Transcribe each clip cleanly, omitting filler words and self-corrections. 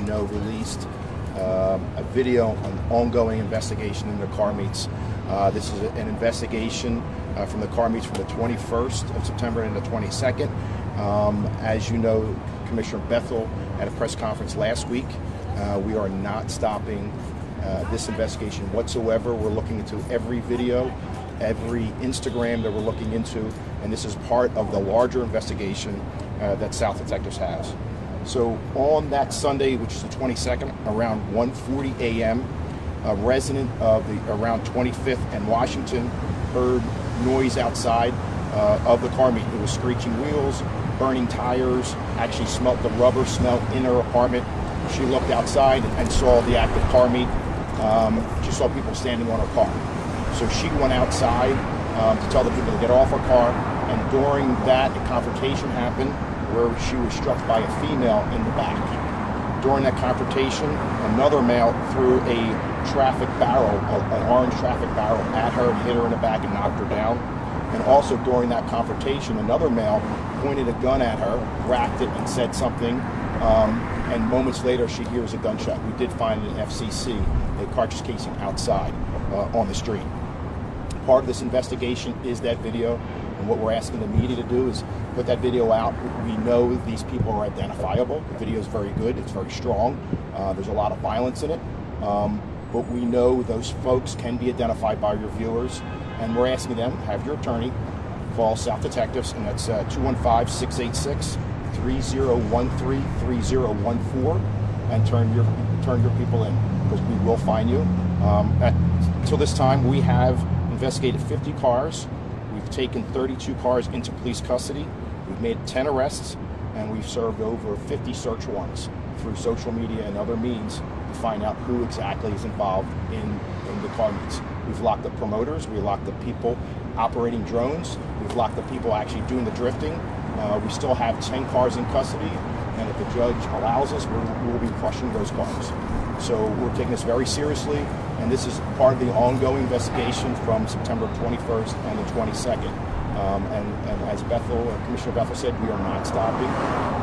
know, released a video on ongoing investigation into car meets. This is an investigation from the car meets from the 21st of September and the 22nd. As you know, Commissioner Bethel at a press conference last week. We are not stopping this investigation whatsoever. We're looking into every video, every Instagram that we're looking into, and this is part of the larger investigation that South Detectives has. So on that Sunday, which is the 22nd, around 1:40 a.m., a resident of the around 25th and Washington heard noise outside of the car meet. It was screeching wheels, burning tires, actually smelt the rubber smell in her apartment. She looked outside and saw the active car meet. She saw people standing on her car. So she went outside to tell the people to get off her car, and during that, a confrontation happened where she was struck by a female in the back. During that confrontation, another male threw a traffic barrel, an orange traffic barrel at her, hit her in the back and knocked her down. And also during that confrontation, another male pointed a gun at her, racked it, and said something. And moments later, she hears a gunshot. We did find an FCC, a cartridge casing, outside on the street. Part of this investigation is that video, and what we're asking the media to do is put that video out. We know these people are identifiable. The video is very good. It's very strong. There's a lot of violence in it. But we know those folks can be identified by your viewers, and we're asking them, have your attorney call South Detectives, and that's 215-686-3013, 3014, and turn your people in, because we will find you. Until this time, we have investigated 50 cars. We've taken 32 cars into police custody. We've made 10 arrests, and we've served over 50 search warrants through social media and other means to find out who exactly is involved in the car meets. We've locked up promoters. We locked up people operating drones. We've locked up people actually doing the drifting. We still have 10 cars in custody, and if the judge allows us, we'll be crushing those cars. So we're taking this very seriously, and this is part of the ongoing investigation from September 21st and the 22nd. And as Commissioner Bethel said, we are not stopping.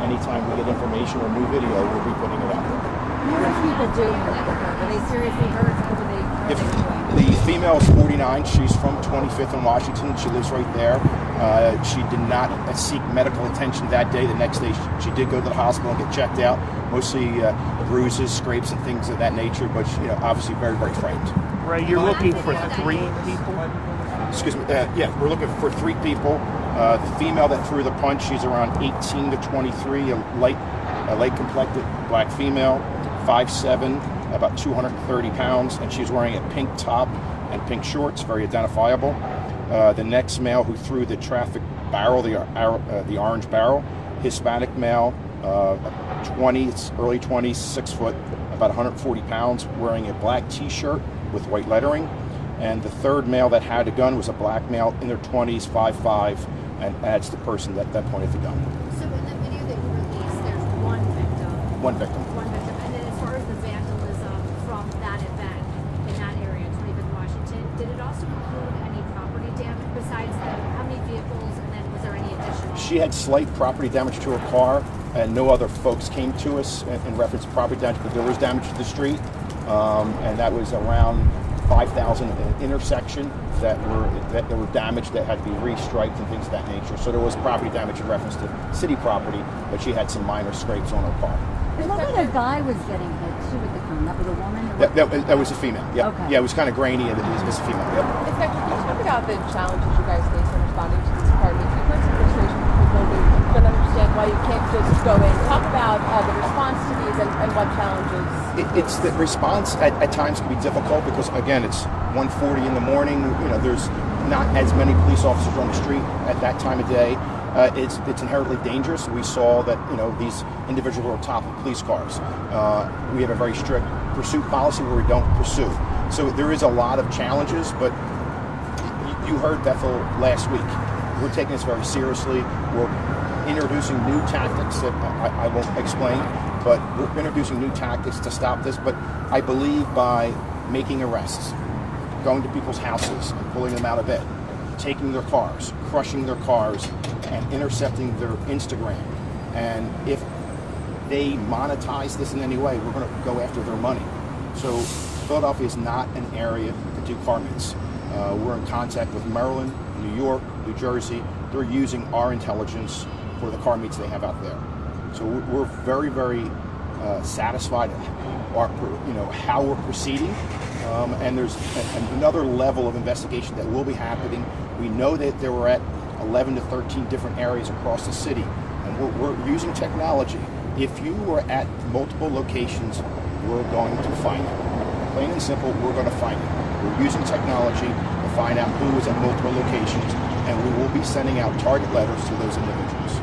Anytime we get information or new video, we'll be putting it out there. What are people doing with her? Are they seriously hurt? What are they doing? The female is 49. She's from 25th and Washington. She lives right there. She did not seek medical attention that day. The next day, she did go to the hospital and get checked out. Mostly bruises, scrapes, and things of that nature. But obviously very, very frightened. Ray, you're looking for 3 people? Excuse me. Yeah, we're looking for 3 people. The female that threw the punch, she's around 18 to 23, a light complected black female, 5'7", about 230 pounds, and she's wearing a pink top and pink shorts, very identifiable. The next male who threw the traffic barrel, the orange barrel, Hispanic male, 20s, early 20s, 6 foot, about 140 pounds, wearing a black T-shirt with white lettering. And the third male that had a gun was a black male in their 20s, 5'5", and that's the person that pointed the gun. So in the video that you released, there's one victim. One victim. And then as far as the vandalism from that event in that area, 25th Washington, did it also include any property damage besides how many vehicles, and then was there any additional? She had slight property damage to her car, and no other folks came to us in reference to property damage, but there was damage to the street, and that was around 5,000 at an intersection that were damaged, that had to be restriped and things of that nature. So there was property damage in reference to city property, but she had some minor scrapes on her car. It looked like a guy was getting hit too with the gun. That was a woman? That was a female. Yep. Okay. Yeah, it was kind of grainy, and it was a female. Yep. Inspector, can you talk about the challenges you guys face in responding to these car meets? You've heard some frustration from people who don't understand why you can't just go in. Talk about the response to these and what challenges. It's the response at times can be difficult because, again, it's 1:40 in the morning. There's not as many police officers on the street at that time of day. It's inherently dangerous. We saw that these individuals were on top of police cars. We have a very strict pursuit policy where we don't pursue. So there is a lot of challenges, but you heard Bethel last week. We're taking this very seriously. We're introducing new tactics that I won't explain, but we're introducing new tactics to stop this. But I believe by making arrests, going to people's houses and pulling them out of bed, taking their cars, crushing their cars, and intercepting their Instagram. And if they monetize this in any way, we're going to go after their money. So Philadelphia is not an area to do car meets. We're in contact with Maryland, New York, New Jersey. They're using our intelligence for the car meets they have out there. So we're very, very satisfied at how we're proceeding. And there's another level of investigation that will be happening. We know that there were at 11 to 13 different areas across the city, and we're using technology. If you were at multiple locations, we're going to find it. Plain and simple, we're going to find it. We're using technology to find out who was at multiple locations, and we will be sending out target letters to those individuals.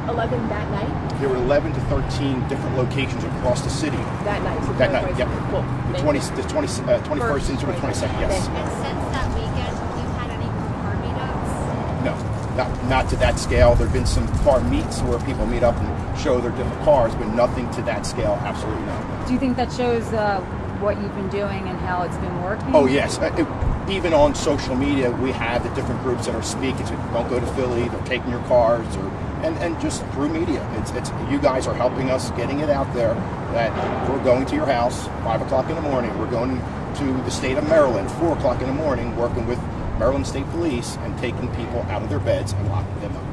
11 that night? There were 11 to 13 different locations across the city. That night? So That night, yep. Cool. The 21st into the 22nd, yes. And since that weekend, have you had any more car meetups? No, not to that scale. There have been some car meets where people meet up and show their different cars, but nothing to that scale, absolutely no. Do you think that shows what you've been doing and how it's been working? Oh, yes. Even on social media, we have the different groups that are speaking. So don't go to Philly, they're taking your cars, and just through media. It's you guys are helping us getting it out there that we're going to your house 5 o'clock in the morning. We're going to the state of Maryland 4 o'clock in the morning, working with Maryland State Police and taking people out of their beds and locking them up.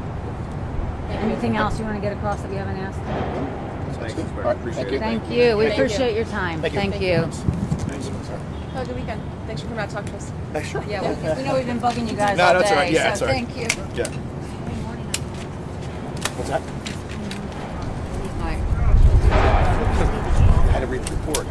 Anything else you want to get across that we haven't asked? That's good. All right, appreciate it. Thank you. We Thank you. appreciate your time. Thank you. Have a good weekend. Thanks for coming out to talk to us. Sure. Yeah, we know we've been bugging you guys No, all that's day, all right. Yeah, so that's all right. thank you. Yeah. What's that? Hi. I had to read the report.